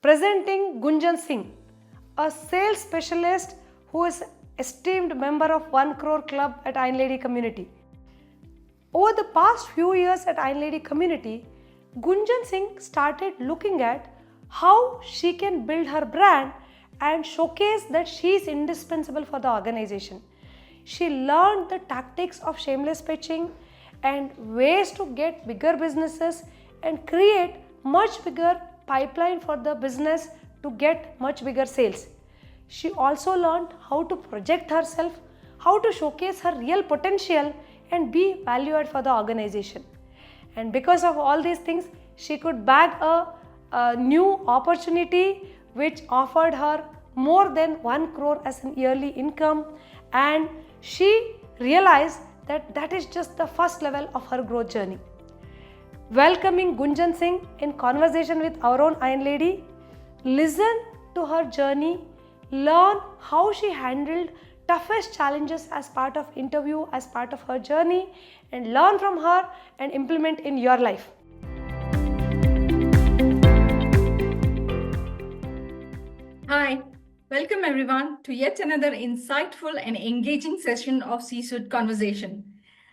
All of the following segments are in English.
Presenting Gunjan Singh, a sales specialist who is esteemed member of 1 crore club at Iron Lady community. Over the past few years at Iron Lady community, Gunjan Singh started looking at how she can build her brand and showcase that she is indispensable for the organization. She learned the tactics of shameless pitching and ways to get bigger businesses and create much bigger pipeline for the business to get much bigger sales. She also learned how to project herself, how to showcase her real potential and be valued for the organization. And because of all these things, she could bag a new opportunity which offered her more than 1 crore as an yearly income, and she realized that that is just the first level of her growth journey. Welcoming Gunjan Singh in conversation with our own Iron Lady, listen to her journey, learn how she handled toughest challenges as part of interview, as part of her journey, and learn from her and implement in your life. Hi, welcome everyone to yet another insightful and engaging session of C-Suite Conversation.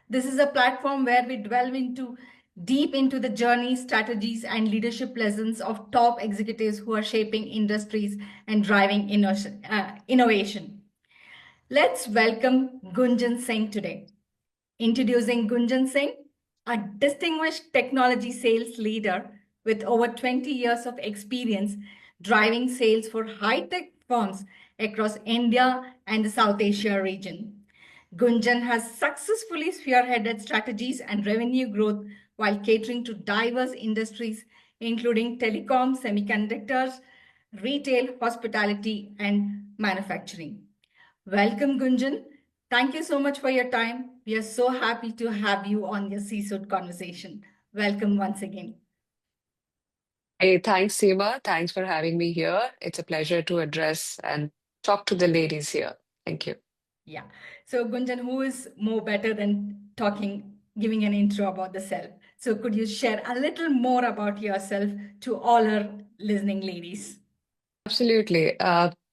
This is a platform where we delve deep into the journey, strategies, and leadership lessons of top executives who are shaping industries and driving innovation. Let's welcome Gunjan Singh today. Introducing Gunjan Singh, a distinguished technology sales leader with over 20 years of experience driving sales for high-tech firms across India and the South Asia region. Gunjan has successfully spearheaded strategies and revenue growth while catering to diverse industries, including telecom, semiconductors, retail, hospitality, and manufacturing. Welcome, Gunjan. Thank you so much for your time. We are so happy to have you on your C-Suite Conversation. Welcome once again. Hey, thanks, Seema. Thanks for having me here. It's a pleasure to address and talk to the ladies here. Thank you. Yeah. So, Gunjan, who is more better than giving an intro about the self? So, could you share a little more about yourself to all our listening ladies? Absolutely.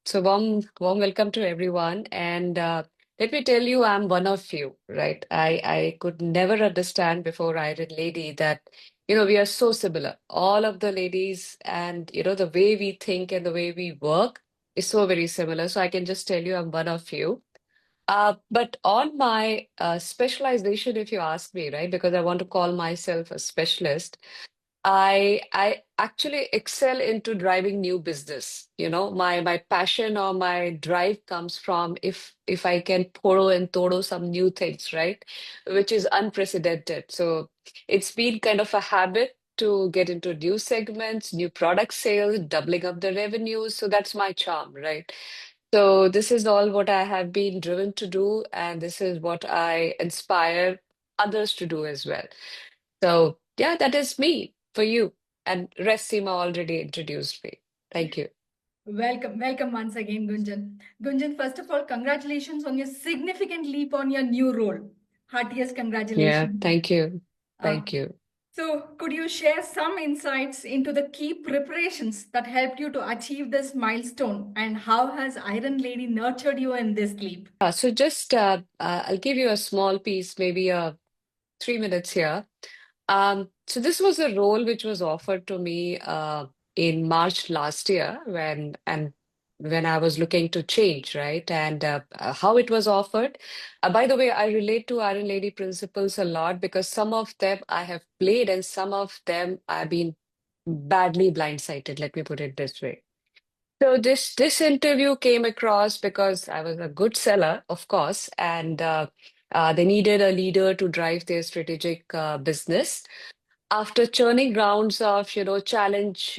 So warm welcome to everyone. And let me tell you, I'm one of you, right? I could never understand before Iron Lady that, we are so similar. All of the ladies and, the way we think and the way we work is so very similar. So I can just tell you I'm one of you. But on my specialization, if you ask me, right, because I want to call myself a specialist, I actually excel into driving new business. My passion or my drive comes from if I can poro and todo some new things, right? Which is unprecedented. So it's been kind of a habit to get into new segments, new product sales, doubling up the revenues. So that's my charm, right? So this is all what I have been driven to do, and this is what I inspire others to do as well. So yeah, that is me for you. And rest Seema already introduced me. Thank you. Welcome once again, Gunjan. Gunjan, first of all, congratulations on your significant leap on your new role. Heartiest Yeah, congratulations. thank you. Uh, Thank you. So, could you share some insights into the key preparations that helped you to achieve this milestone, and how has Iron Lady nurtured you in this leap? So just I'll give you a small piece, maybe 3 minutes here. So this was a role which was offered to me in March last year when I was looking to change, right? And how it was offered. By the way, I relate to Iron Lady principles a lot because some of them I have played and some of them I've been badly blindsided. Let me put it this way. So this interview came across because I was a good seller, of course, and they needed a leader to drive their strategic business after churning rounds of challenge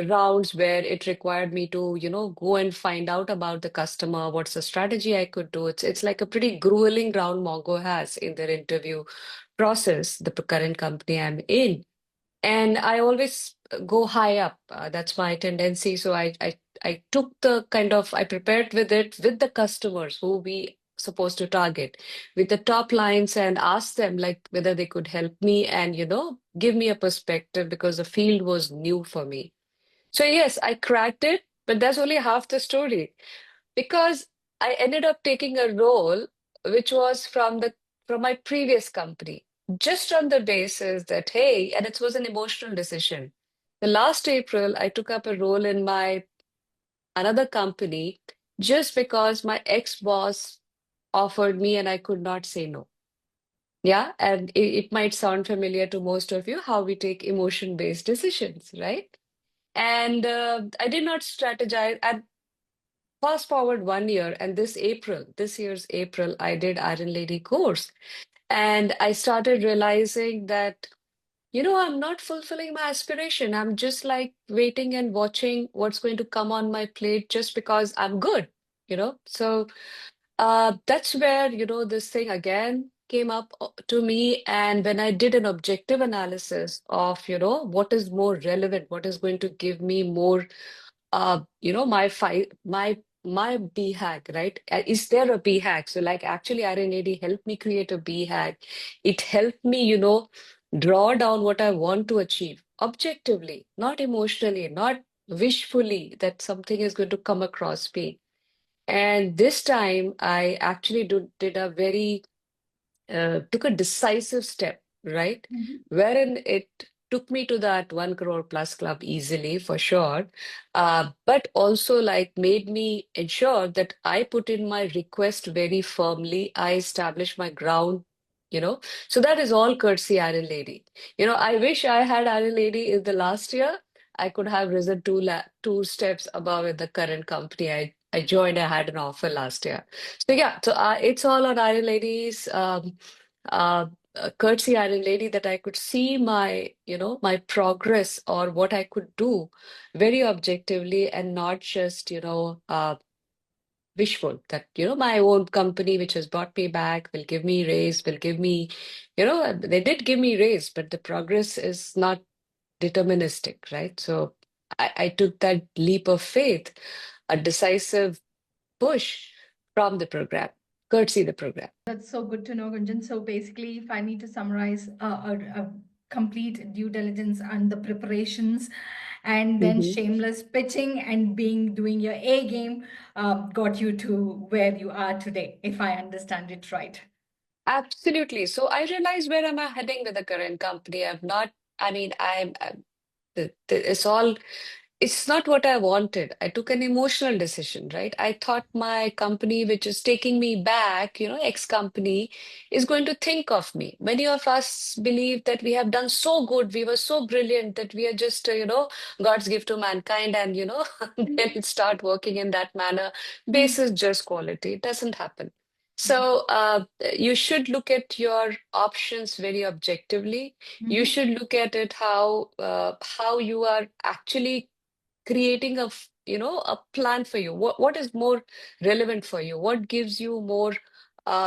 rounds where it required me to go and find out about the customer, what's the strategy I could do. It's like a pretty grueling round Mongo has in their interview process, the current company I'm in. And I always go high up. That's my tendency. So I took I prepared with it with the customers who we supposed to target with the top lines and asked them like whether they could help me and give me a perspective because the field was new for me. So yes, I cracked it, but that's only half the story because I ended up taking a role which was from my previous company, just on the basis that, hey, and it was an emotional decision. The last April, I took up a role in my another company just because my ex-boss offered me and I could not say no. Yeah, and it might sound familiar to most of you how we take emotion-based decisions, right? And I did not strategize. And fast forward 1 year, and this year's April, I did Iron Lady course. And I started realizing that, I'm not fulfilling my aspiration. I'm just like waiting and watching what's going to come on my plate just because I'm good, So that's where, this thing again came up to me. And when I did an objective analysis of, what is more relevant, what is going to give me more my B hack, right? Is there a B hack? So like actually Iron Lady helped me create a B hack. It helped me, draw down what I want to achieve objectively, not emotionally, not wishfully that something is going to come across me. And this time I actually did a very took a decisive step, right? Mhm. Wherein it took me to that 1 crore plus club easily, for sure. But also like made me ensure that I put in my request very firmly. I established my ground, you know. So that is all courtesy Iron Lady. I wish I had Iron Lady in the last year. I could have risen two steps above in the current company I joined. I had an offer last year. So yeah, so it's all on Iron Ladies. Uh, Courtesy Iron Lady that I could see my progress or what I could do very objectively and not just, wishful that, my own company, which has brought me back, will give me raise, will give me, they did give me raise, but the progress is not deterministic, right? So I took that leap of faith, a decisive push from the program, courtesy the program. That's so good to know, Gunjan. So basically, if I need to summarize a complete due diligence and the preparations, and then Mhm. shameless pitching and doing your A game, got you to where you are today, if I understand it right. Absolutely. So I realize where am I heading with the current company? I've not, I mean, it's not what I wanted. I took an emotional decision, right? I thought my company, which is taking me back, ex-company, is going to think of me. Many of us believe that we have done so good, we were so brilliant that we are just, God's gift to mankind, and, Mhm. then start working in that manner. Mhm. Basis just quality. It doesn't happen. Mhm. So you should look at your options very objectively. You Mhm. should look at it how you are actually creating a plan for you. What is more relevant for you? What gives you more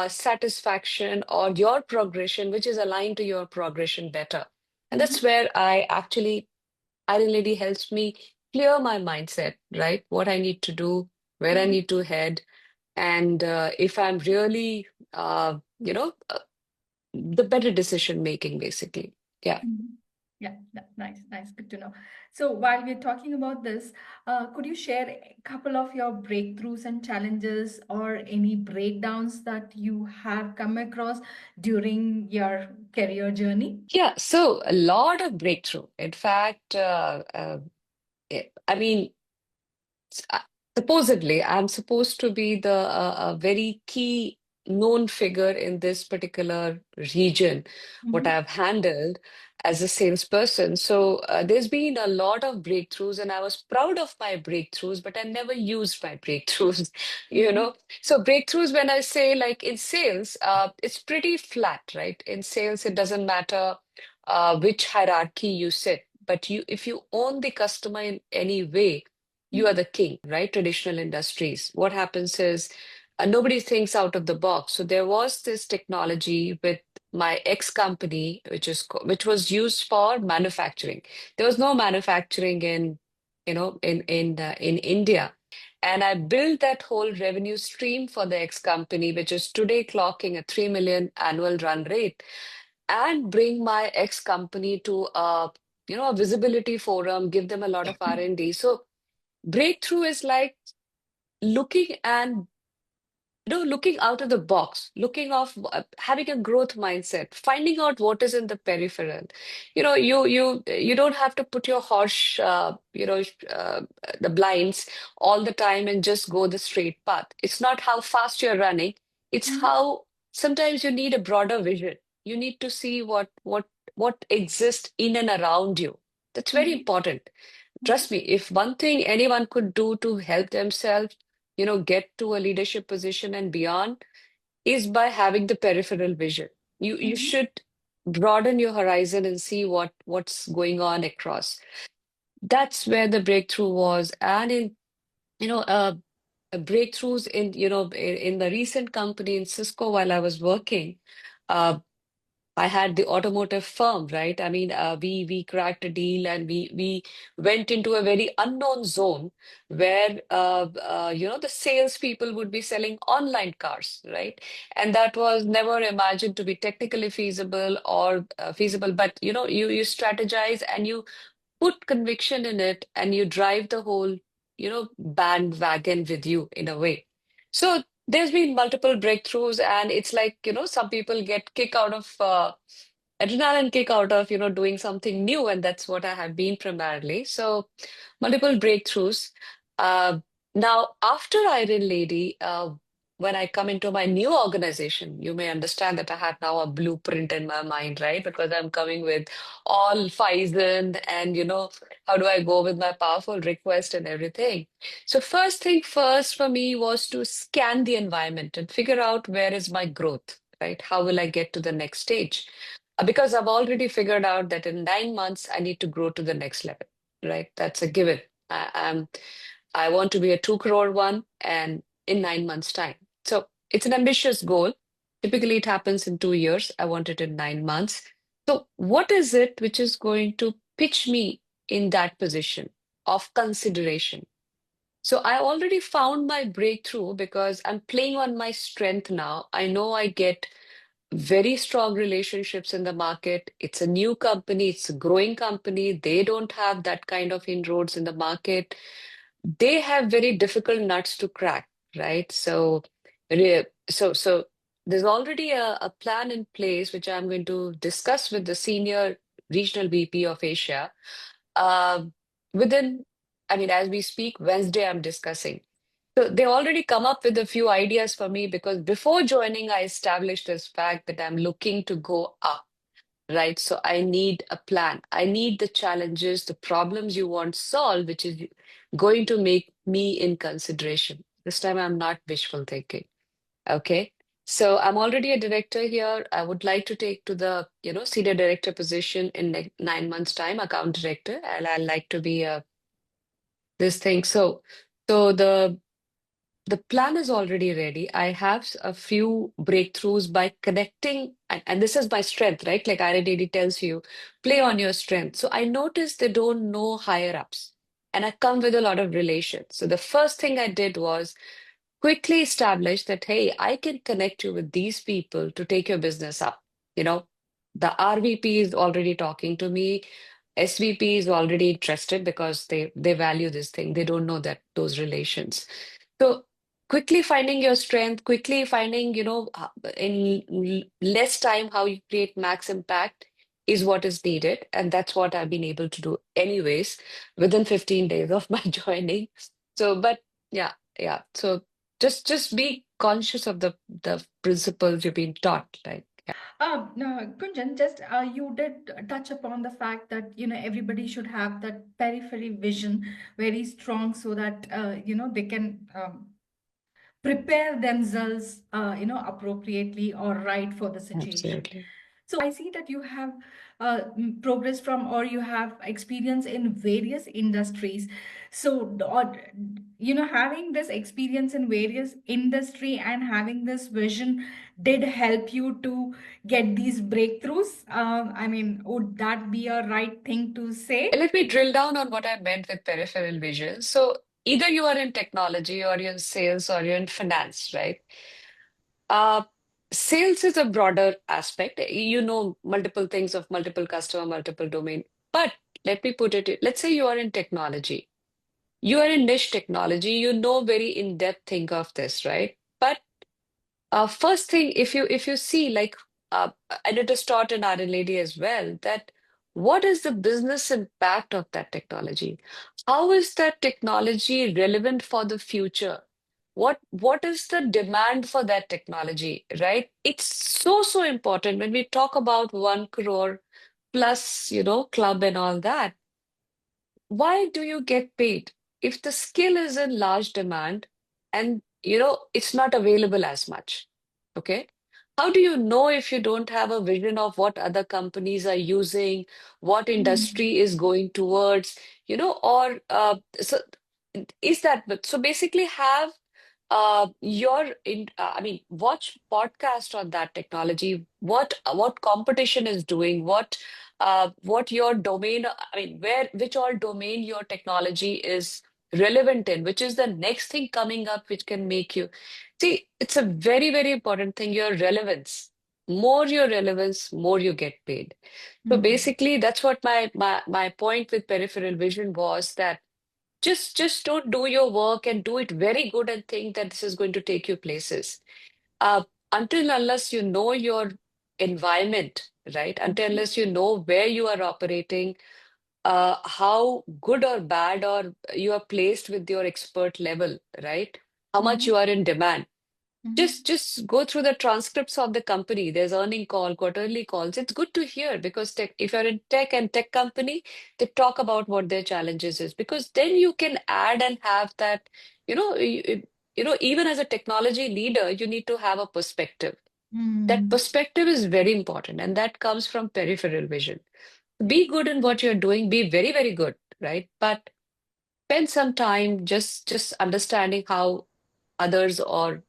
satisfaction or your progression, which is aligned to your progression better? And Mhm. that's where Iron Lady helps me clear my mindset, right? What I need to do, where I Mhm. need to head, and if I'm really, the better decision making, basically. Yeah. Mhm. Yeah, nice, nice. Good to know. So while we're talking about this, could you share a couple of your breakthroughs and challenges or any breakdowns that you have come across during your career journey? Yeah. So a lot of breakthrough. In fact, I mean, uh, supposedly, I'm supposed to be the a very key known figure in this particular region, what Mhm. I've handled as a salesperson. So there's been a lot of breakthroughs, and I was proud of my breakthroughs, but I never used my breakthroughs, you Mhm. know. So breakthroughs, when I say like in sales, it's pretty flat, right? In sales, it doesn't matter which hierarchy you sit, but if you own the customer in any way, you are Mhm. the king, right? Traditional industries. What happens is nobody thinks out of the box. So there was this technology with my ex company, which was used for manufacturing. There was no manufacturing in India, and I built that whole revenue stream for the ex company, which is today clocking a 3 million annual run rate, and bring my ex company to a a visibility forum, give them a lot of R&D. So breakthrough is like looking and looking out of the box, looking off, having a growth mindset, finding out what is in the peripheral. You don't have to put your horse, the blinds all the time and just go the straight path. It's not how fast you're running. It's Mhm. how sometimes you need a broader vision. You need to see what exists in and around you. That's very Mhm. important. Mhm. Trust me, if one thing anyone could do to help themselves, get to a leadership position and beyond is by having the peripheral vision. You Mhm. should broaden your horizon and see what's going on across. That's where the breakthrough was. And in, you know, breakthroughs in, in the recent company in Cisco while I was working, uh, I had the automotive firm, right? I mean, we cracked a deal and we went into a very unknown zone where the salespeople would be selling online cars, right? And that was never imagined to be technically feasible or feasible. But you strategize and you put conviction in it and you drive the whole, bandwagon with you in a way. So there's been multiple breakthroughs, and it's like, some people get kick out of adrenaline kick out of, doing something new, and that's what I have been primarily. So multiple breakthroughs. Uh, Now, after Iron Lady, when I come into my new organization, you may understand that I have now a blueprint in my mind, right? Because I'm coming with all Phison and, how do I go with my powerful request and everything. So first thing first for me was to scan the environment and figure out where is my growth, right? How will I get to the next stage? Because I've already figured out that in 9 months, I need to grow to the next level, right? That's a given. I want to be a 2 crore one and in 9 months' time. So it's an ambitious goal. Typically, it happens in 2 years. I want it in 9 months. So, what is it which is going to pitch me in that position of consideration? So, I already found my breakthrough because I'm playing on my strength now. I know I get very strong relationships in the market. It's a new company, it's a growing company. They don't have that kind of inroads in the market. They have very difficult nuts to crack, right? So there's already a plan in place, which I'm going to discuss with the senior regional VP of Asia. Uh, within, I mean, as we speak, Wednesday, I'm discussing. So they already come up with a few ideas for me because before joining, I established this fact that I'm looking to go up, right? So I need a plan. I need the challenges, the problems you want solved, which is going to make me in consideration. This time I'm not wishful thinking. Okay. So I'm already a director here. I would like to take to the, senior director position in 9 months' time, account director, and I like to be this thing. So the plan is already ready. I have a few breakthroughs by connecting, and this is my strength, right? Like IRDD tells you, play on your strength. So I noticed they don't know higher ups, and I come with a lot of relations. So the first thing I did was quickly establish that, hey, I can connect you with these people to take your business up. You know, the RVP is already talking to me. SVP is already interested because they value this thing. They don't know that those relations. So quickly finding your strength, quickly finding, in less time how you create max impact is what is needed. And that's what I've been able to do anyways within 15 days of my joining. So, but yeah, yeah. So just be conscious of the principles you've been taught, like No, Gunjan, just you did touch upon the fact that everybody should have that periphery vision very strong so that they can prepare themselves appropriately or right for the situation. absolutely. So I see that you have progressed from or you have experience in various industries. So having this experience in various industry and having this vision did help you to get these breakthroughs. I mean, would that be a right thing to say? Let me drill down on what I meant with peripheral vision. So either you are in technology or you're in sales or you're in finance, right? Uh, Sales is a broader aspect. You know multiple things of multiple customer, multiple domain. But let me put it, let's say you are in technology. You are in niche technology, you know very in-depth thing of this, right? But first thing, if you see like, and it is taught in Iron Lady as well, that what is the business impact of that technology? How is that technology relevant for the future? What is the demand for that technology, right? It's so important when we talk about 1 crore plus, club and all that. Why do you get paid if the skill is in large demand and it's not available as much? Okay. How do you know if you don't have a vision of what other companies are using, what Mm. industry is going towards, or so is that, but so basically have I mean, watch podcast on that technology, what competition is doing, what your domain, I mean, which all domain your technology is relevant in, which is the next thing coming up, which can make you see, it's a very important thing, your relevance. More your relevance, more you get paid. So Mm. basically, that's what my point with peripheral vision was, that just don't do your work and do it very good and think that this is going to take you places. Uh, until unless you know your environment, right? Until Mhm. unless you know where you are operating, how good or bad or you are placed with your expert level, right? How much you Mhm. are in demand. Mhm. Just go through the transcripts of the company. There's earning call, quarterly calls. It's good to hear because if you're in tech and tech company, they talk about what their challenges is, because then you can add and have that, even as a technology leader, you need to have a perspective. That Mm. perspective is very important, and that comes from peripheral vision. Be good in what you're doing, be very good, right? But spend some time just understanding how others, or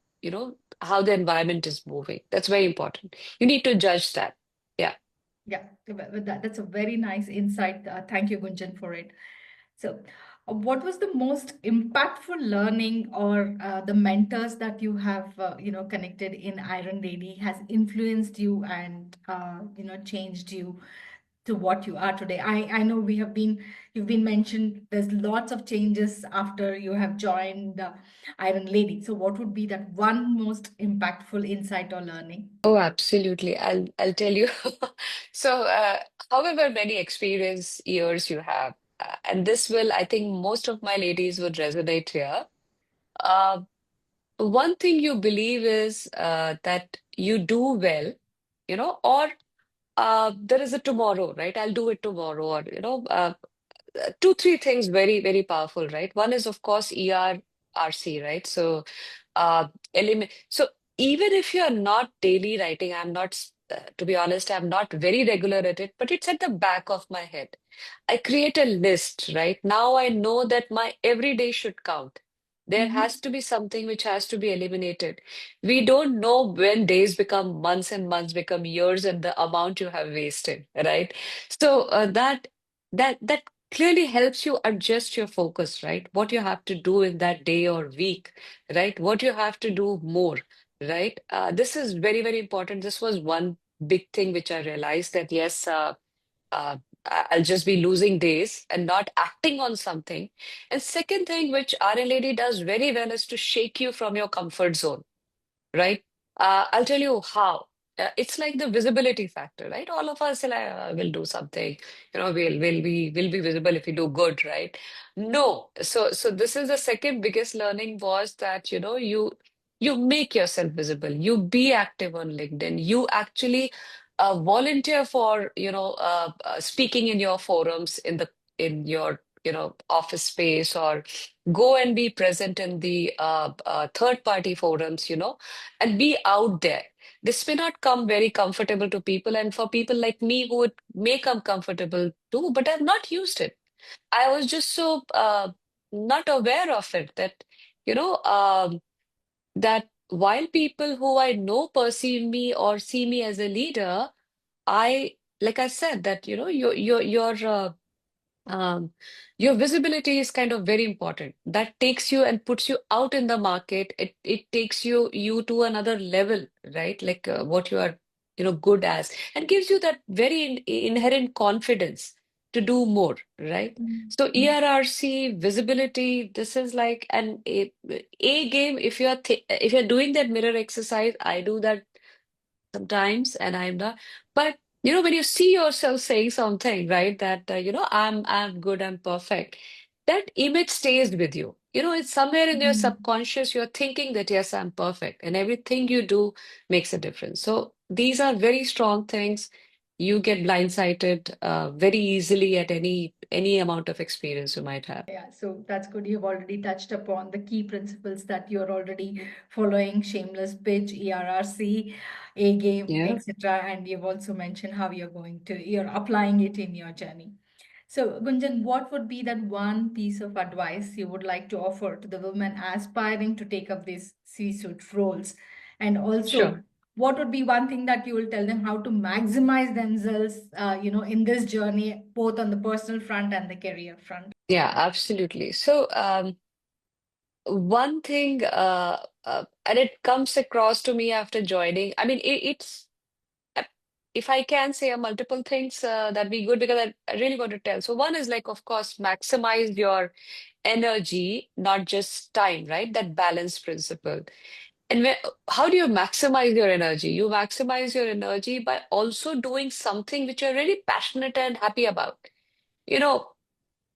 how the environment is moving. That's very important. You need to judge that. Yeah. Yeah, that's a very nice insight. Thank you, Gunjan, for it. So, what was the most impactful learning or the mentors that you have, connected in Iron Lady has influenced you and, changed you to what you are today? I know you've been mentioned, there's lots of changes after you have joined Iron Lady. So, what would be that one most impactful insight or learning? Oh, absolutely. I'll tell you. So, however many experience years you have, and this will, I think most of my ladies would resonate here. Uh, One thing you believe is that you do well, or there is a tomorrow, right? I'll do it tomorrow, or two, three things very powerful, right? One is, of course, ERRC, right? So, so even if you're not daily writing, I'm not, to be honest, I'm not very regular at it, but it's at the back of my head. I create a list, right? Now I know that my every day should count. There Mm-hmm. has to be something which has to be eliminated. We don't know when days become months and months become years and the amount you have wasted, right? So that clearly helps you adjust your focus, right? What you have to do in that day or week, right? What you have to do more, right? This is very important. This was one big thing which I realized, that yes, uh, I'll just be losing days and not acting on something. And second thing, which RLAD does very well, is to shake you from your comfort zone, right? I'll tell you how. It's like the visibility factor, right? All of us will do something, we'll be visible if we do good, right? No. So this is the second biggest learning, was that you make yourself visible. You be active on LinkedIn. You actually volunteer for speaking in your forums, in your office space, or go and be present in the third party forums, and be out there. This may not come very comfortable to people, and for people like me who it may come comfortable too, but I've not used it. I was just so not aware of it, that you know that while people who I know perceive me or see me as a leader, I like I said, that um, your visibility is kind of very important. That takes you and puts you out in the market. It takes you to another level, right? Like what you are, good as, and gives you that very inherent confidence to do more, right? Mm. So ERRC, visibility, this is like an A game. If you're doing that mirror exercise, I do that sometimes, and I'm not. But when you see yourself saying something, right, that I'm good, I'm perfect, that image stays with you. It's somewhere in your Mm. subconscious. You're thinking that yes, I'm perfect, and everything you do makes a difference. So these are very strong things. You get blindsided very easily at any amount of experience you might have. Yeah, so that's good. You've already touched upon the key principles that you're already following: shameless pitch, ERRC, A game, Yeah, etc. And you've also mentioned how you're applying it in your journey. So, Gunjan, what would be that one piece of advice you would like to offer to the women aspiring to take up these C-suite roles? And also, sure. what would be one thing that you will tell them how to maximize themselves, in this journey, both on the personal front and the career front? Yeah, absolutely. So, one thing, and it comes across to me after joining. I mean, it's uh, if I can say multiple things, that'd be good because I really want to tell. So, one is like, of course, maximize your energy, not just time, right? That balance principle. And how do you maximize your energy? You maximize your energy by also doing something which you're really passionate and happy about. You know,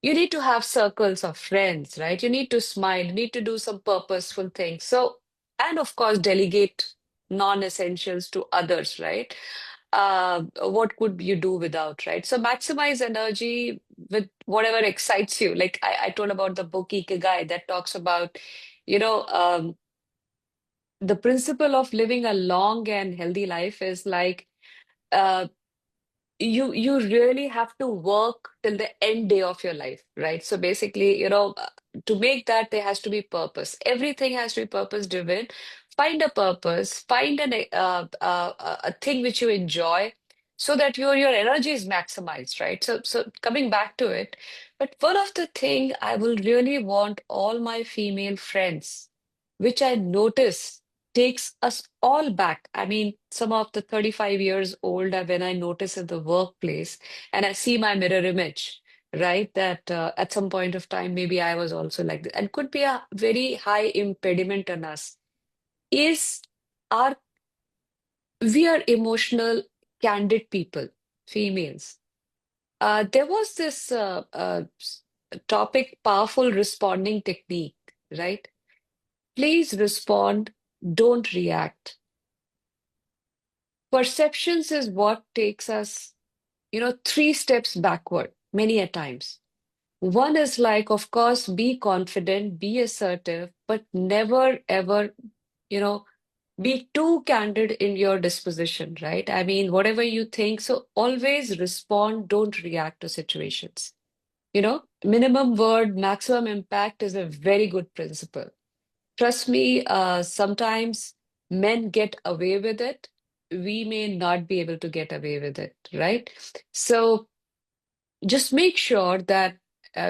you need to have circles of friends, right? You need to smile, you need to do some purposeful things. So, and of course, delegate non-essentials to others, right? What could you do without, right? So maximize energy with whatever excites you. Like I told about the book Ikigai that talks about, you know, um, the principle of living a long and healthy life is like uh, you really have to work till the end day of your life, right? So basically, to make that, there has to be purpose. Everything has to be purpose driven. Find a purpose, find a thing which you enjoy, so that your energy is maximized, right? So coming back to it, but one of the thing I will really want all my female friends, which I notice takes us all back. I mean, some of the 35 years old, when I notice in the workplace and I see my mirror image, right? That at some point of time, maybe I was also like this, and could be a very high impediment on us, is our we are emotional, candid people, females. There was this topic, powerful responding technique, right? Please respond, don't react. Perceptions is what takes us, three steps backward many a times. One is like, of course, be confident, be assertive, but never ever, you know, be too candid in your disposition, right? I mean, whatever you think, so always respond, don't react to situations. Minimum word, maximum impact is a very good principle. Trust me, sometimes men get away with it. We may not be able to get away with it, right? So just make sure that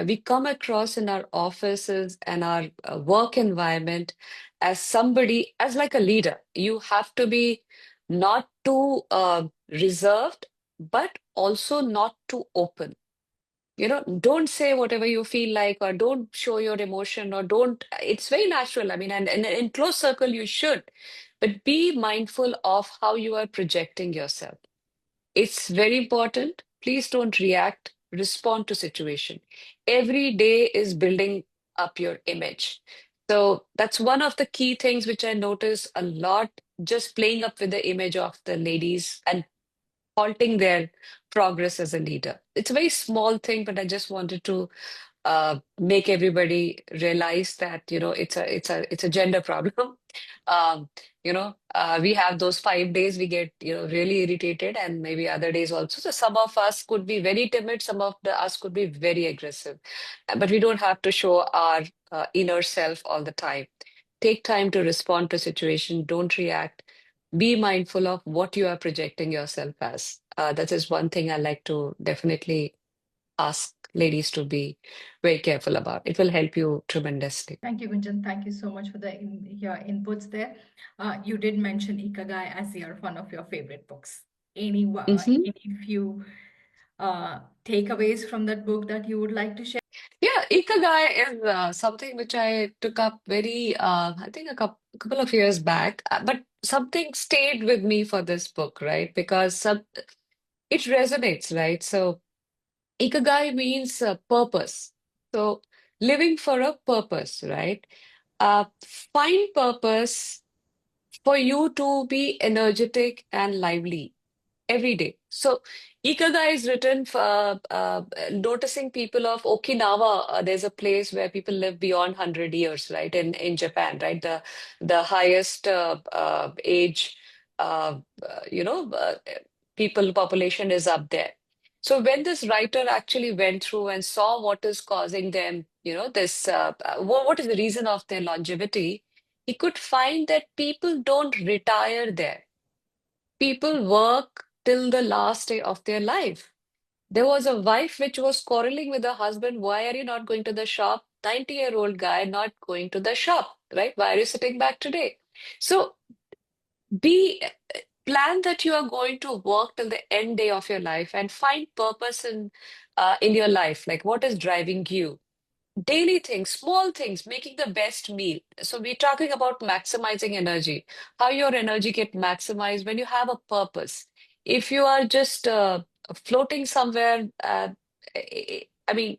we come across in our offices and our work environment as somebody, as like a leader. You have to be not too reserved, but also not too open. Don't say whatever you feel like, or don't show your emotion, or don't. It's very natural. I mean, and in close circle, you should, but be mindful of how you are projecting yourself. It's very important. Please don't react, respond to situation. Every day is building up your image. So that's one of the key things which I notice a lot, just playing up with the image of the ladies and halting their progress as a leader. It's a very small thing, but I just wanted to make everybody realize that it's a gender problem. We have those 5 days we get really irritated, and maybe other days also. So some of us could be very timid, some of us could be very aggressive, but we don't have to show our inner self all the time. Take time to respond to situation. Don't react. Be mindful of what you are projecting yourself as. That is one thing I like to definitely ask ladies to be very careful about. It will help you tremendously. Thank you, Gunjan. Thank you so much for your inputs there. You did mention Ikigai as one of your favorite books. Hmm. Any few takeaways from that book that you would like to share? Yeah, Ikigai is something which I took up I think couple of years back, but something stayed with me for this book, right? Because it resonates, right? So Ikigai means purpose. So living for a purpose, right? Uh, Find purpose for you to be energetic and lively every day. So Ikigai is written for noticing people of Okinawa. There's a place where people live beyond 100 years, right? In Japan, right? The highest age, you know, people population is up there. So when this writer actually went through and saw what is causing them, this what is the reason of their longevity, he could find that people don't retire there. People work till the last day of their life. There was a wife which was quarreling with her husband. Why are you not going to the shop? 90-year-old guy not going to the shop, right? Why are you sitting back today? So be plan that you are going to work till the end day of your life and find purpose in your life. Like what is driving you? Daily things, small things, making the best meal. So we're talking about maximizing energy, how your energy get maximized when you have a purpose. If you are just floating somewhere, I mean,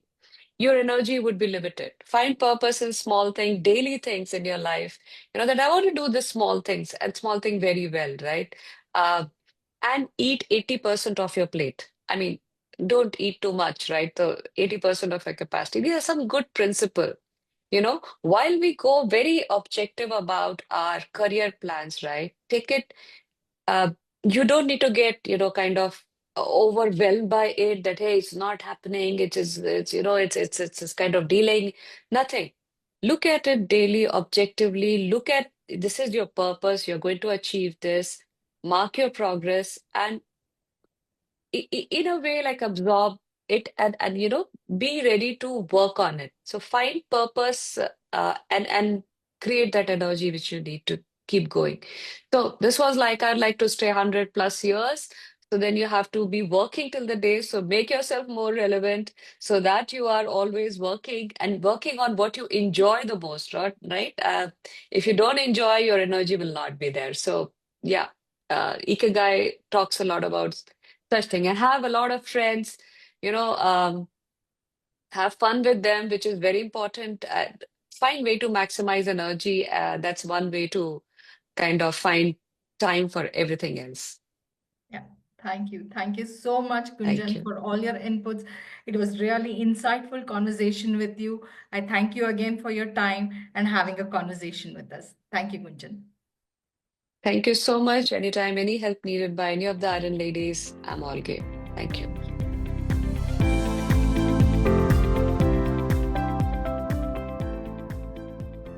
your energy would be limited. Find purpose in small things, daily things in your life. You know that I want to do the small things and small thing very well, right? Uh, and eat 80% of your plate. I mean, don't eat too much, right? So 80% of your capacity. These are some good principle. While we go very objective about our career plans, right? Take it, uh, you don't need to get, kind of overwhelmed by it that, hey, it's not happening. It's just kind of delaying. Nothing. Look at it daily, objectively. Look at this is your purpose. You're going to achieve this. Mark your progress and in a way like absorb it and be ready to work on it. So find purpose and create that energy which you need to keep going. So this was like I'd like to stay 100 plus years. So then you have to be working till the day. So make yourself more relevant so that you are always working and working on what you enjoy the most, right? Right? If you don't enjoy, your energy will not be there. So yeah, Ikigai talks a lot about such thing and have a lot of friends, you know, have fun with them, which is very important. Find way to maximize energy. That's one way to kind of find time for everything else. Yeah, thank you. Thank you so much, Thank Gunjan, you. for all your inputs. It was really insightful conversation with you. I thank you again for your time and having a conversation with us. Thank you, Gunjan. Thank you so much. Anytime, any help needed by any of the Iron Ladies, I'm all game. Thank you.